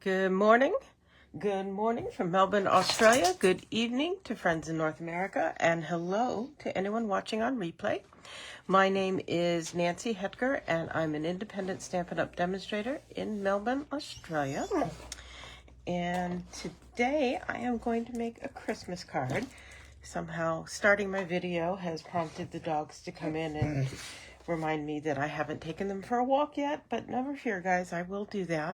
Good morning. Good morning from Melbourne, Australia. Good evening to friends in North America. And hello to anyone watching on replay. My name is Nancy Hetker, and I'm an independent Stampin' Up! Demonstrator in Melbourne, Australia. And today I am going to make a Christmas card. Somehow starting my video has prompted the dogs to come in and remind me that I haven't taken them for a walk yet, but never fear, guys, I will do that.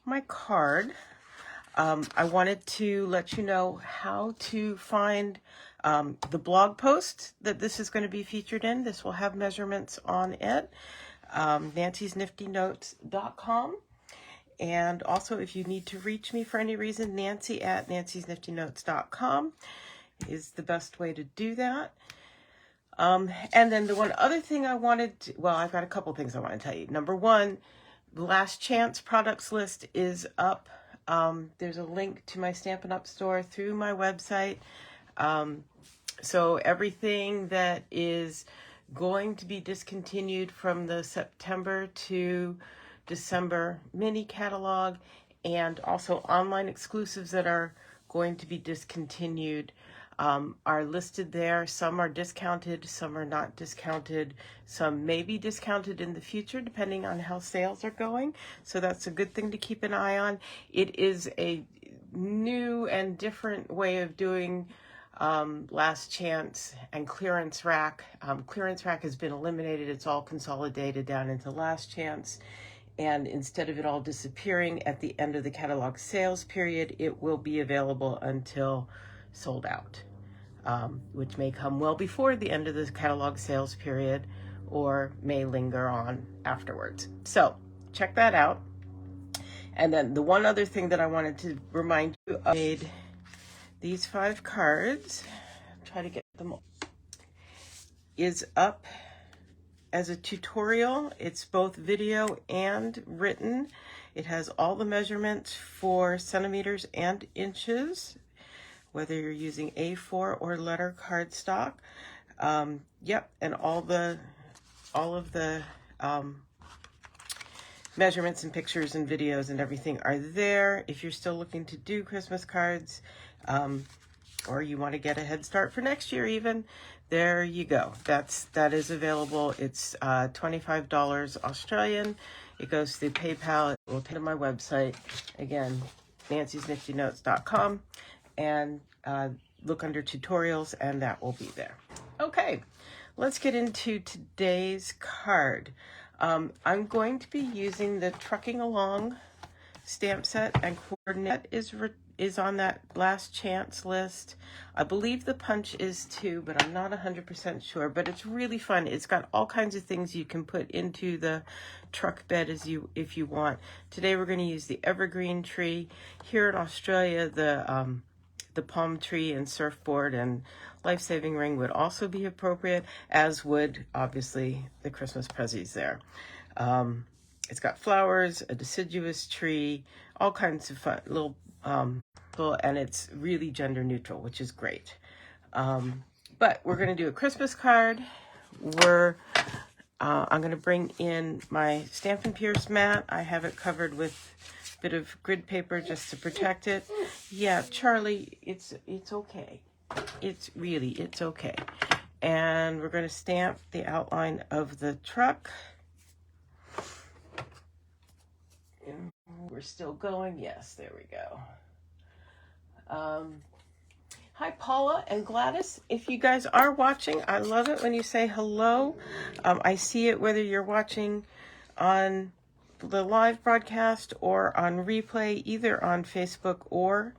My card, I wanted to let you know how to find the blog post that this is going to be featured in. This will have measurements on it, nancysniftynotes.com. And also, if you need to reach me for any reason, nancy@nancysniftynotes.com is the best way to do that. And then the one other thing I wanted to, well, I've got a couple things I want to tell you. Number one, the last chance products list is up. There's a link to my Stampin' Up! Store through my website. So everything that is going to be discontinued from the September to December mini catalog, and also online exclusives that are going to be discontinued, are listed there. Some are discounted, some are not discounted, some may be discounted in the future depending on how sales are going. So that's a good thing to keep an eye on. It is a new and different way of doing last chance and clearance rack. Clearance rack has been eliminated. It's all consolidated down into last chance. And instead of it all disappearing at the end of the catalog sales period, it will be available until sold out, which may come well before the end of the catalog sales period or may linger on afterwards. So check that out. And then the one other thing that I wanted to remind you of, I made these 5 cards, try to get them all, is up as a tutorial. It's both video and written. It has all the measurements for centimeters and inches, whether you're using A4 or letter cardstock. Yep, and all of the measurements and pictures and videos and everything are there. If you're still looking to do Christmas cards, or you want to get a head start for next year even, there you go. That is available. It's $25 Australian. It goes through PayPal. It will take to my website, again, nancysniftynotes.com, and look under tutorials, and that will be there. Okay, let's get into today's card. I'm going to be using the Trucking Along stamp set and coordinate is on that last chance list. I believe the punch is too, but I'm not 100% sure, but it's really fun. It's got all kinds of things you can put into the truck bed if you want. Today we're going to use the evergreen tree. Here in Australia, the palm tree and surfboard and life-saving ring would also be appropriate, as would obviously the Christmas prezzies there. It's got flowers, a deciduous tree, all kinds of fun little, and it's really gender neutral, which is great. But we're going to do a Christmas card. I'm going to bring in my Stampin' Pierce mat. I have it covered with a bit of grid paper just to protect it. Yeah, Charlie, it's okay. It's okay. And we're going to stamp the outline of the truck. We're still going. Yes, there we go. Hi, Paula and Gladys. If you guys are watching, I love it when you say hello. I see it whether you're watching on the live broadcast or on replay, either on Facebook or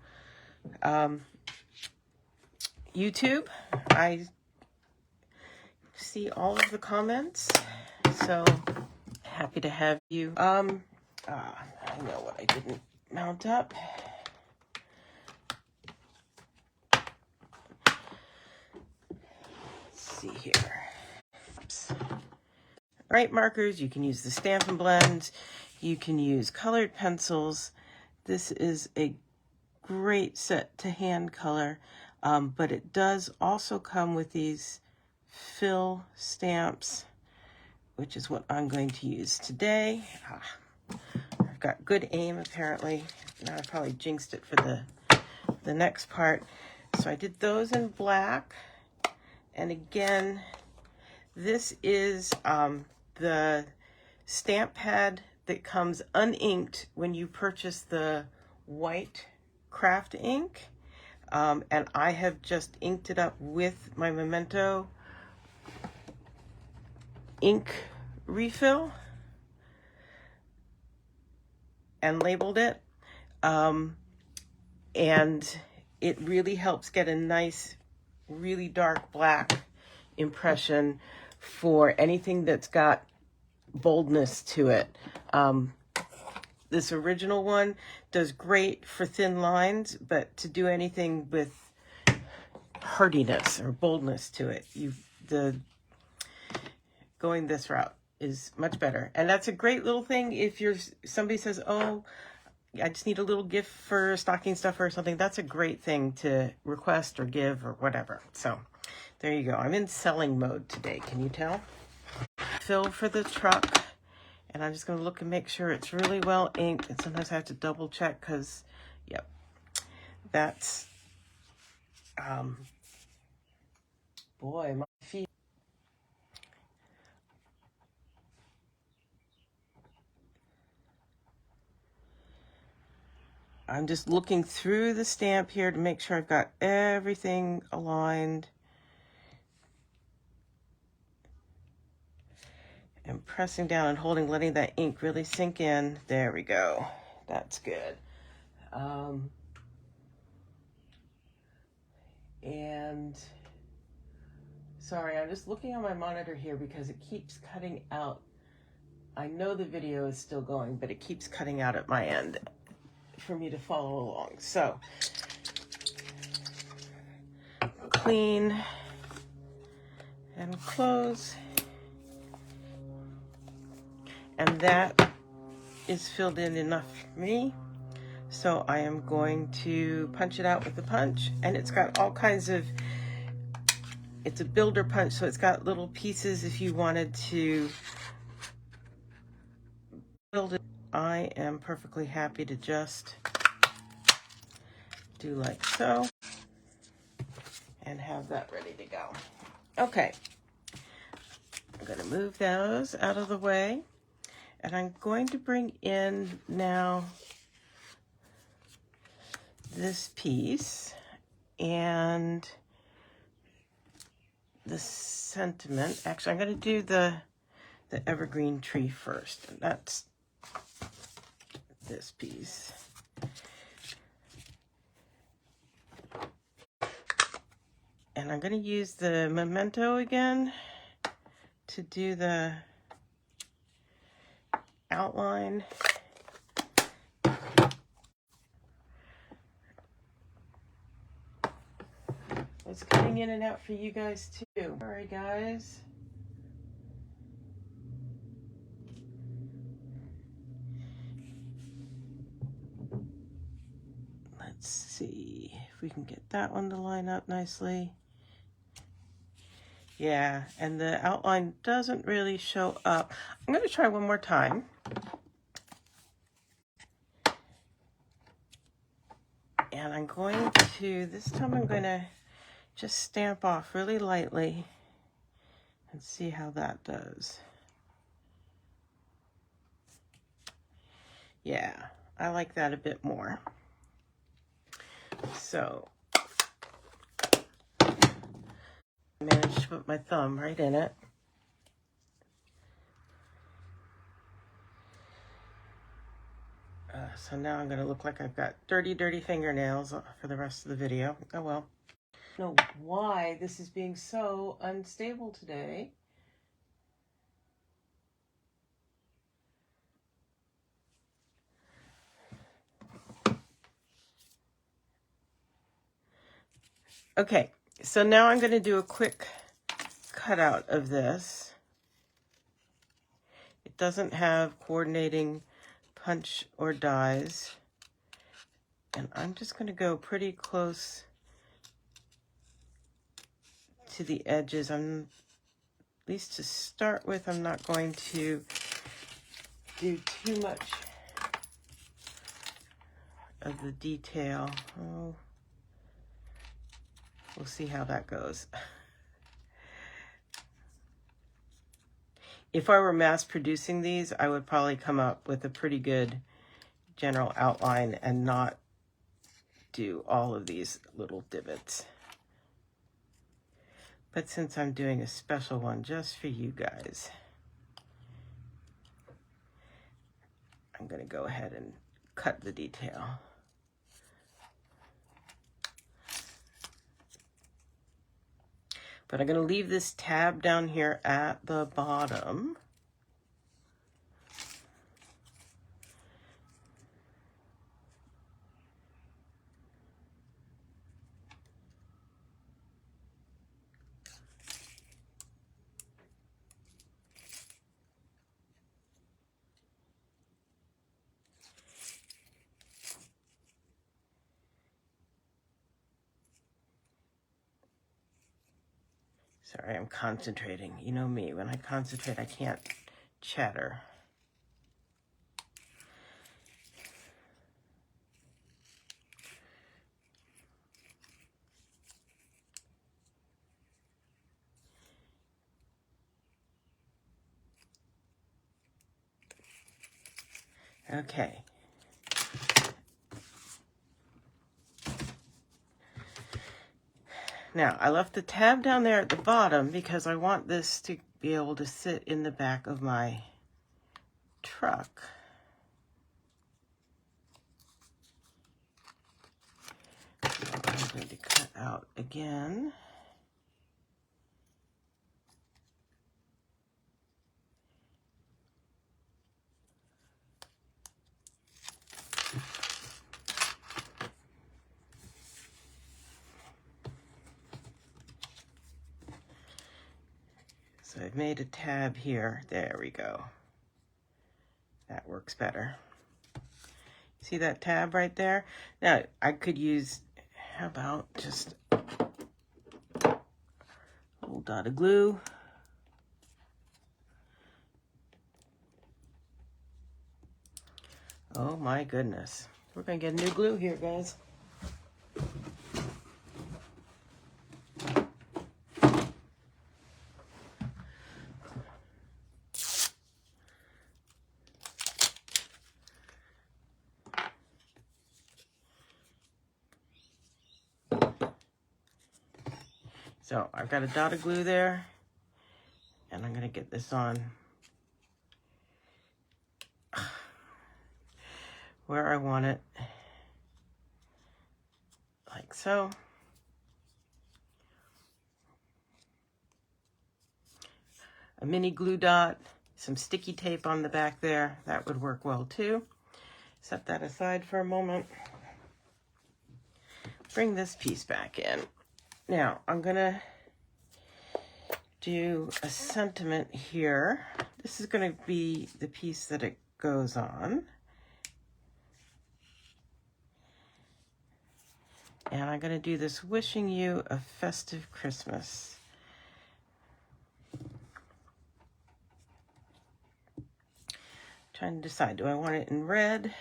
YouTube. I see all of the comments, so happy to have you. I know what I didn't mount up. Let's see here. Oops. Right, markers, you can use the Stampin' Blends, you can use colored pencils. This is a great set to hand color, but it does also come with these fill stamps, which is what I'm going to use today. I've got good aim apparently. Now I probably jinxed it for the next part. So I did those in black. And again, this is the stamp pad that comes uninked when you purchase the white craft ink. And I have just inked it up with my Memento ink refill and labeled it. And it really helps get a nice, really dark black impression for anything that's got boldness to it. This original one does great for thin lines, but to do anything with hardiness or boldness to it, going this route is much better. And that's a great little thing if somebody says, oh, I just need a little gift for stocking stuffer or something. That's a great thing to request or give or whatever. So there you go. I'm in selling mode today. Can you tell? Fill for the truck. And I'm just going to look and make sure it's really well inked. And sometimes I have to double check because, yep, that's, boy, my feet. I'm just looking through the stamp here to make sure I've got everything aligned. And pressing down and holding, letting that ink really sink in. There we go. That's good. And sorry, I'm just looking on my monitor here because it keeps cutting out. I know the video is still going, but it keeps cutting out at my end for me to follow along. So clean and close. And that is filled in enough for me. So I am going to punch it out with the punch. And it's got all kinds of, it's a builder punch, so it's got little pieces if you wanted to build it. I am perfectly happy to just do like so and have that ready to go. Okay, I'm going to move those out of the way. And I'm going to bring in now this piece and the sentiment. Actually, I'm going to do the evergreen tree first. And that's this piece. And I'm going to use the Memento again to do the outline. It's cutting in and out for you guys too. Sorry guys. Let's see if we can get that one to line up nicely. Yeah, and the outline doesn't really show up. I'm going to try one more time. And I'm going to, this time I'm going to just stamp off really lightly and see how that does. Yeah, I like that a bit more. So, I managed to put my thumb right in it. So now I'm going to look like I've got dirty, dirty fingernails for the rest of the video. Oh well. I don't know why this is being so unstable today. Okay, so now I'm going to do a quick cutout of this. It doesn't have coordinating punch or dies. And I'm just going to go pretty close to the edges. At least to start with, I'm not going to do too much of the detail. Oh, we'll see how that goes. If I were mass producing these, I would probably come up with a pretty good general outline and not do all of these little divots. But since I'm doing a special one just for you guys, I'm going to go ahead and cut the detail. But I'm going to leave this tab down here at the bottom. Sorry, I'm concentrating. You know me, when I concentrate, I can't chatter. Okay. Now, I left the tab down there at the bottom because I want this to be able to sit in the back of my truck. So I'm going to cut out again. So I've made a tab here. There we go. That works better. See that tab right there? Now, I could use, how about just a little dot of glue. Oh my goodness. We're going to get new glue here, guys. So I've got a dot of glue there, and I'm going to get this on where I want it, like so. A mini glue dot, some sticky tape on the back there, that would work well too. Set that aside for a moment. Bring this piece back in. Now, I'm going to do a sentiment here. This is going to be the piece that it goes on. And I'm going to do this, wishing you a festive Christmas. Trying to decide, do I want it in red?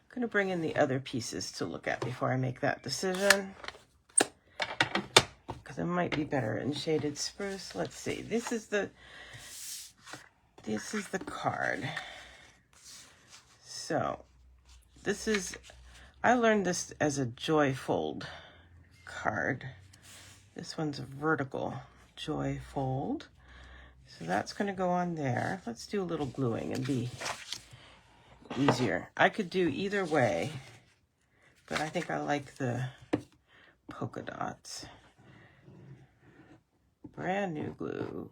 I'm going to bring in the other pieces to look at before I make that decision, because it might be better in shaded spruce. Let's see. This is the card. So this is, I learned this as a joy fold card. This one's a vertical joy fold. So that's going to go on there. Let's do a little gluing and be easier. I could do either way, but I think I like the polka dots. Brand new glue.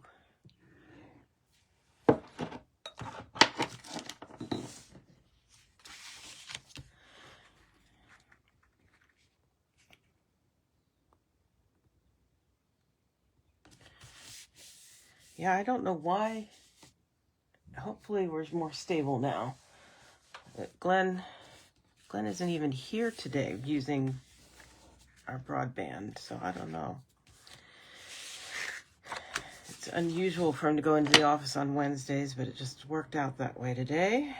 Yeah, I don't know why. Hopefully we're more stable now. Glenn isn't even here today using our broadband, so I don't know. It's unusual for him to go into the office on Wednesdays, but it just worked out that way today.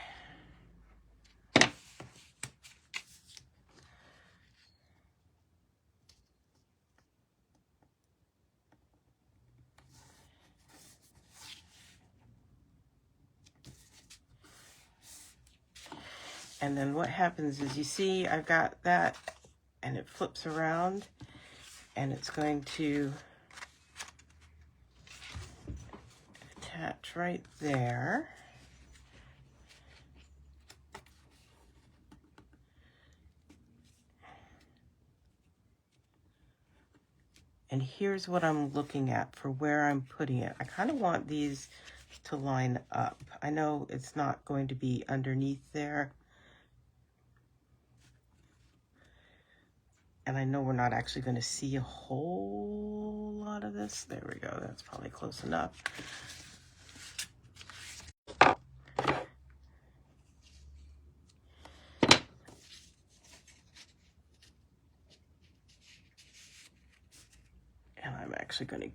And then what happens is, you see I've got that and it flips around and it's going to attach right there. And here's what I'm looking at for where I'm putting it. I kind of want these to line up. I know it's not going to be underneath there. And I know we're not actually going to see a whole lot of this. There we go. That's probably close enough. And I'm actually going to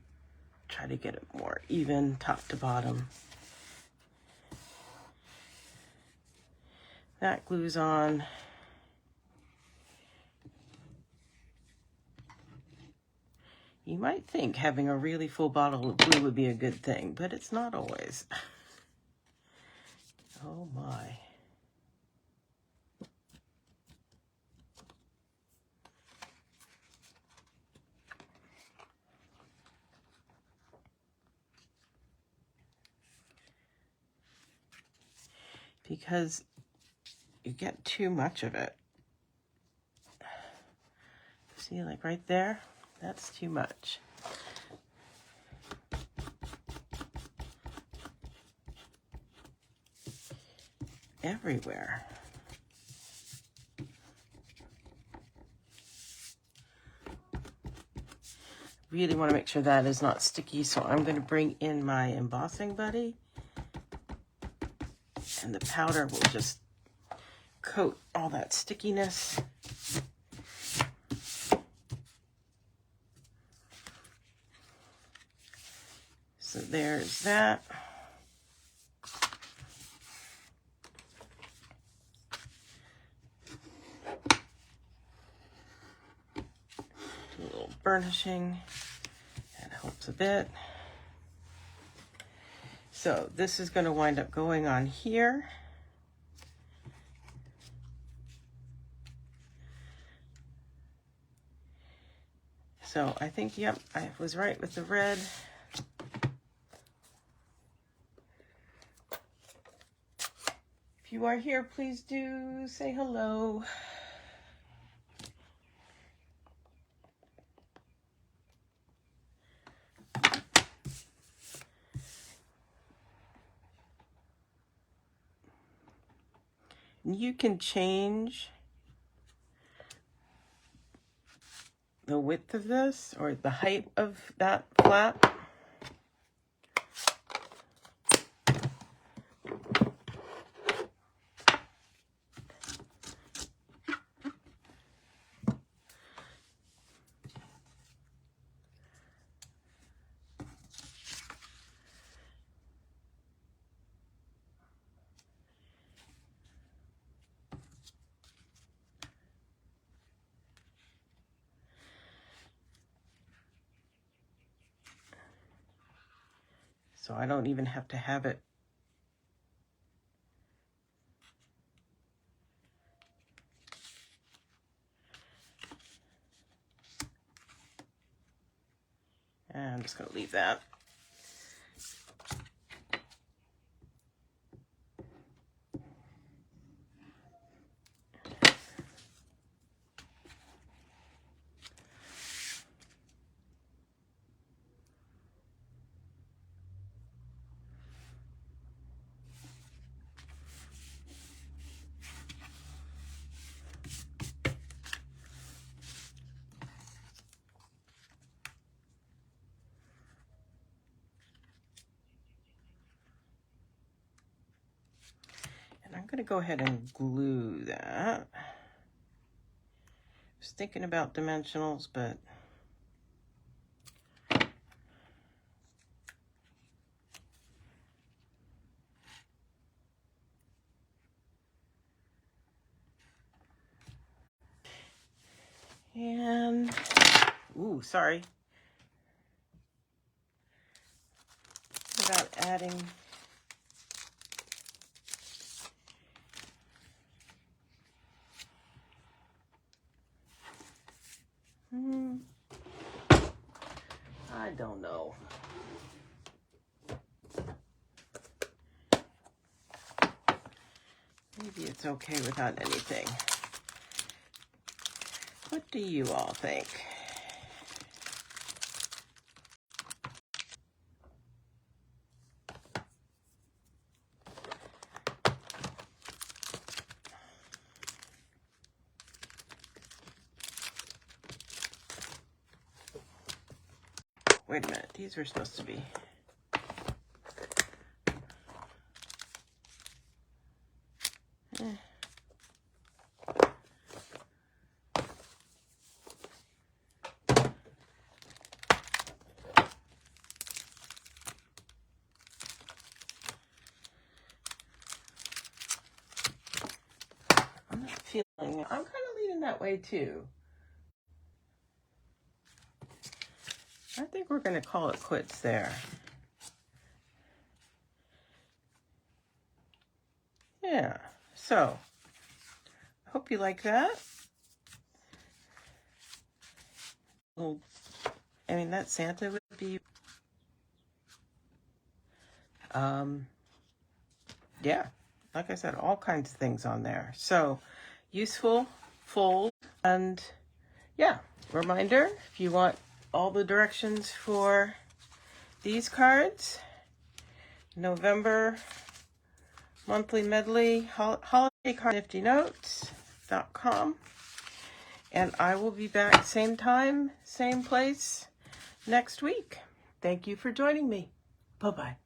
try to get it more even, top to bottom. That glues on. You might think having a really full bottle of glue would be a good thing, but it's not always. Oh my. Because you get too much of it. See, like right there? That's too much. Everywhere. Really want to make sure that is not sticky, so I'm going to bring in my embossing buddy. And the powder will just coat all that stickiness. So there's that. Do a little burnishing. That helps a bit. So this is going to wind up going on here. So I think, yep, I was right with the red. If you are here, please do say hello. You can change the width of this or the height of that flap. So I don't even have to have it and I'm just going to leave that. I'm going to go ahead and glue that. I was thinking about dimensionals, but and ooh, sorry. About adding I don't know. Maybe it's okay without anything. What do you all think? Wait a minute, these were supposed to be. I'm not feeling it. I'm kind of leaning that way too. I think we're going to call it quits there. Yeah, so I hope you like that. Well, I mean, that Santa would be, yeah, like I said, all kinds of things on there. So useful, fold, and yeah, reminder, if you want all the directions for these cards, November monthly medley, holiday card niftynotes.com. And I will be back same time, same place next week. Thank you for joining me. Bye-bye.